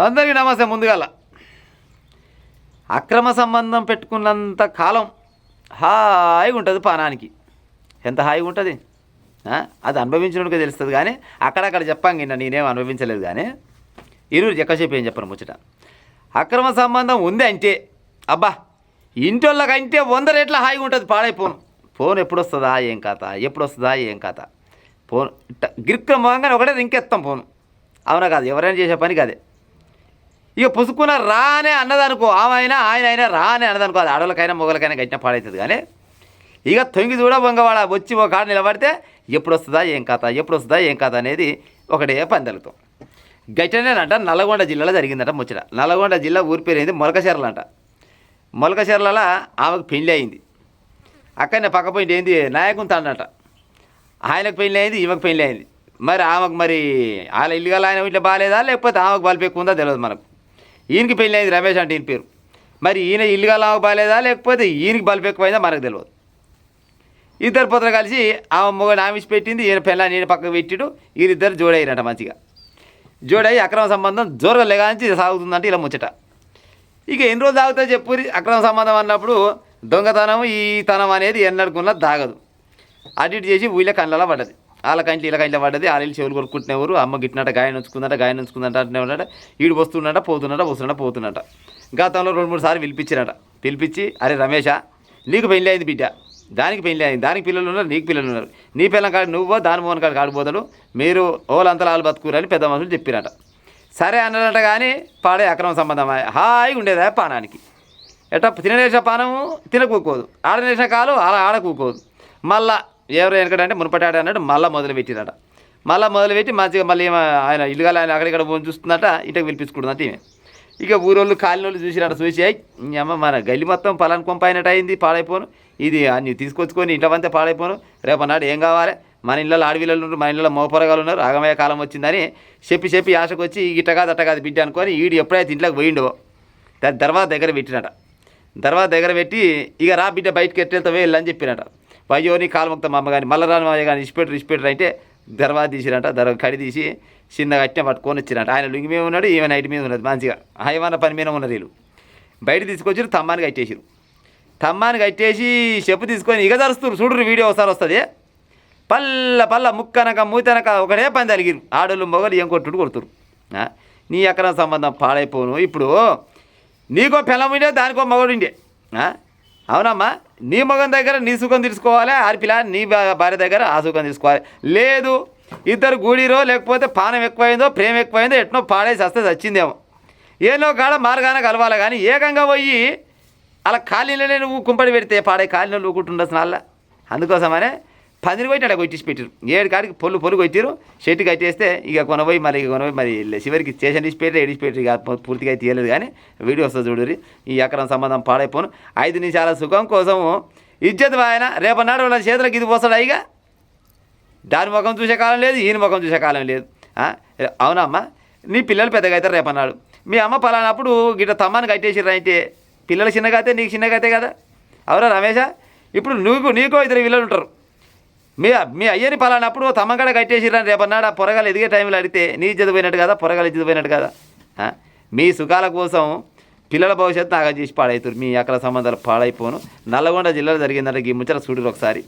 అందరికీ నమస్తే. ముందుగాల అక్రమ సంబంధం పెట్టుకున్నంత కాలం హాయిగా ఉంటుంది పానానికి. ఎంత హాయిగా ఉంటుంది అది అనుభవించినట్టుగా తెలుస్తుంది. కానీ అక్కడక్కడ చెప్పాం కింద నేనేం అనుభవించలేదు. కానీ ఇరువురు ఎక్కసేపు ఏం చెప్పను ముచ్చట. అక్రమ సంబంధం ఉంది అంటే అబ్బా ఇంటోళ్ళకంటే 100 రెట్ల హాయిగా ఉంటుంది. పాడైపోను ఫోన్ ఎప్పుడు వస్తుందా ఏం కథ, ఎప్పుడు వస్తుందా ఏం కథ. ఫోన్ ఇట్ట గిరిక్రమంగానే ఒకటే రింకెత్తాం ఫోను. అవునా కాదు, ఎవరైనా చేసే పని కాదే. ఇక పుసుకున్న రానే అన్నదనుకో, ఆయన అయినా రానే అన్నదనుకో, అది ఆడవాళ్ళకైనా మొగలకైనా గట్టిన పాడవుతుంది. కానీ ఇక తొంగి చూడ బొంగవాడ వచ్చి ఒక కాడ నిలబడితే ఎప్పుడు వస్తుందా ఏం కథ, ఎప్పుడు వస్తుందా ఏం కథ అనేది ఒకటే పందెలతో. గట్టనేనంట నల్గొండ జిల్లాలో జరిగిందట ముచ్చట. నల్గొండ జిల్లా ఊరి పేరు ఏంది మొలకచెర్ల అంట. మొలకచెర్లలో ఆమెకు పెళ్ళి అయింది. అక్కడనే పక్క పోయింది ఏంది నాయకుని తండట. ఆయనకు పెళ్ళి అయింది, ఈమెకు పెళ్ళి అయింది. మరి ఆమెకు మరి వాళ్ళ ఇల్లుగా ఆయన ఇట్లా బాగాలేదా లేకపోతే ఆమెకు బలిపెక్కు ఉందా తెలియదు మనకు. ఈయనకి పెళ్ళి అయింది రమేష్ అంటే ఈయన పేరు. మరి ఈయన ఇల్లుగా ఆమెకు బాగాలేదా లేకపోతే ఈయనకి బలిపెక్కువైందా మనకు తెలియదు. ఇద్దరు పొద్దున కలిసి ఆమె మొగని ఆమెసి పెట్టింది, ఈయన పెళ్ళ నేను పక్కకు పెట్టిడు. వీరిద్దరు జోడయ్యారట. మంచిగా జోడయ్యి అక్రమ సంబంధం జోరుగా లేగాంచి సాగుతుందంటే ఇలా ముచ్చట. ఇక ఎన్ని రోజులు తాగుతా చెప్పురి. అక్రమ సంబంధం అన్నప్పుడు దొంగతనం ఈ తనం అనేది ఎన్నడుకున్నా దాగదు. అటు ఇటు చేసి ఊళ్ళో కళ్ళలో పడ్డది. వాళ్ళ కంట్లో ఇలా కంట్లో పడ్డది. వాళ్ళ చెవులు కొరుక్కుంటునేవారు. అమ్మ గిట్టినట్ట గాయం ఉంచుకుందంట అంటూనే ఉన్నట. ఈడు వస్తున్నట పోతున్నట. గతంలో 2-3 సార్లు పిలిపించి అరే రమేష నీకు పెళ్ళి అయింది బిడ్డ, దానికి పెళ్ళి అయింది, దానికి పిల్లలు ఉన్నారు, నీకు పిల్లలు ఉన్నారు, నీ పిల్లల కాడ నువ్వో దాని మోహన్ కాడికి ఆడిపోతాడు, మీరు ఓలంతలా వాళ్ళు బతుకురని పెద్ద మనుషులు చెప్పిరట. సరే అన్నట. కానీ పాడే అక్రమ సంబంధం హాయిగా ఉండేదా పానానికి. ఎట్లా తిననేసిన పానము తినకూకోదు, ఆడనేసిన కాలు అలా ఆడకూకోదు. మళ్ళా ఎవరు వెనకడంటే మునుపటి ఆడ అన్నట్టు మళ్ళీ మొదలుపెట్టిరట. మొదలుపెట్టి మంచిగా మళ్ళీ ఆయన ఇల్లుగా ఆయన అక్కడిక్కడ చూస్తుందట. ఇంటికి పిలిపించుకుంటుందట ఈమె. ఇక ఊరోళ్ళు కాలినోళ్ళు చూసిరట. చూసి అమ్మ మన గల్లి మొత్తం పలాని కొంప అయినట్టు అయింది, పాడైపోను, ఇది అన్ని తీసుకొచ్చుకొని ఇంటవంతే పాడైపోను, రేపన్నాడు ఏం కావాలి, మన ఇళ్ళలో ఆడవిళ్ళు ఉన్నారు, మన ఇళ్ళలో మోపరగాలు ఉన్నారు, ఆగమయ్యే కాలం వచ్చిందని చెప్పి ఆశకు వచ్చి ఇట్ట కాదు బిడ్డ అనుకొని ఈడు ఎప్పుడైతే ఇంట్లోకి పోయిండో దాని తర్వాత దగ్గర పెట్టి ఇక రా బిడ్డ బయటకు ఎట్టెళ్తావే వెళ్ళని చెప్పినట. అయ్యో నీ కాలు మొత్తం మా అమ్మ కానీ మళ్ళీ రాని మాయ కానీ ఇచ్చిపెట్టరు అంటే దర్వాజ తీసిరట. కడి తీసి చిన్నగా అట్టే పట్టుకొని వచ్చినట్టు. ఆయన లుంగి మీద ఉన్నాడు, ఈమె నైట్ మీద ఉన్నది. మంచిగా హైవాన పని మీద ఉన్నారు వీళ్ళు. బయట తీసుకొచ్చి తమ్మాన్ని కట్టేసి చెప్పు తీసుకొని ఇక జరుస్తారు. చూడరు వీడియో ఒకసారి వస్తుంది. పల్ల ముక్కనక మూతనక ఒకటే పని తలిగిరు. ఆడోళ్ళు మొగలు ఏం కొడుతురు. నీ అక్రమ సంబంధం పాడైపోను. ఇప్పుడు నీకో పిల్లం ఉండే, దానికో మగడు ఉండే. అవునమ్మా, నీ మగం దగ్గర నీ సుఖం తీసుకోవాలి, ఆర్పిల్ల నీ భార్య దగ్గర ఆ సుఖం తీసుకోవాలి. లేదు ఇద్దరు గూడిరో లేకపోతే పానం ఎక్కువైందో ప్రేమ ఎక్కువైందో ఎట్నో పాడేసి వస్తే చచ్చిందేమో. ఏనో కాడ మార్గాన కలవాలి. కానీ ఏకంగా పోయి అలా కాలినోనే నువ్వు కుంపడి పెడితే పాడే కాలినో ఊకుంటుండొచ్చు నాళ్ళ. అందుకోసమనే పందిరి కొట్టి అక్కడ కొట్టించి పెట్టారు. 7 కాడికి పొల్లు కొట్టిరు. షెట్టు కట్టేస్తే ఇక కొనబోయి మరి చివరికి స్టేషన్ ఇడిచిపెట్టి ఇక పూర్తిగా తీయలేదు. కానీ వీడియో వస్తుంది చూడరి. ఈ అక్రమ సంబంధం పాడైపోను. 5 నిమిషాల సుఖం కోసము ఇజ్జత్ ఆయన రేపన్నాడు వాళ్ళ చేతులకు ఇది పోస్తాడు. ఇక దాని ముఖం చూసే కాలం లేదు, ఈయన ముఖం చూసే కాలం లేదు. అవునమ్మా, నీ పిల్లలు పెద్దగా అవుతారు రేపన్నాడు. మీ అమ్మ పలానప్పుడు గిట్ట తమ్మాన్ని కట్టేసిర్రు అయితే పిల్లలు చిన్నగా అయితే నీకు చిన్నగా అయితే కదా. అవునా రమేష, ఇప్పుడు నీకో 2 పిల్లలు ఉంటారు. మీ అయ్యని పలానప్పుడు తమ్మగడ కట్టేసిరని రేపన్నాడు ఆ పొరగాలు ఎదిగే టైంలో అడిగితే నీ ఇజ్జత పోయినట్టు కదా, పొరగాలు ఇజ్జత పోయినట్టు కదా. మీ సుఖాల కోసం పిల్లల భవిష్యత్తు నాగా చేసి పాడవుతారు. మీ అక్కడ సంబంధాలు పాడైపోను. నల్లగొండ జిల్లాలో జరిగిందంటే ఈ ముచ్చట చూడరు ఒకసారి.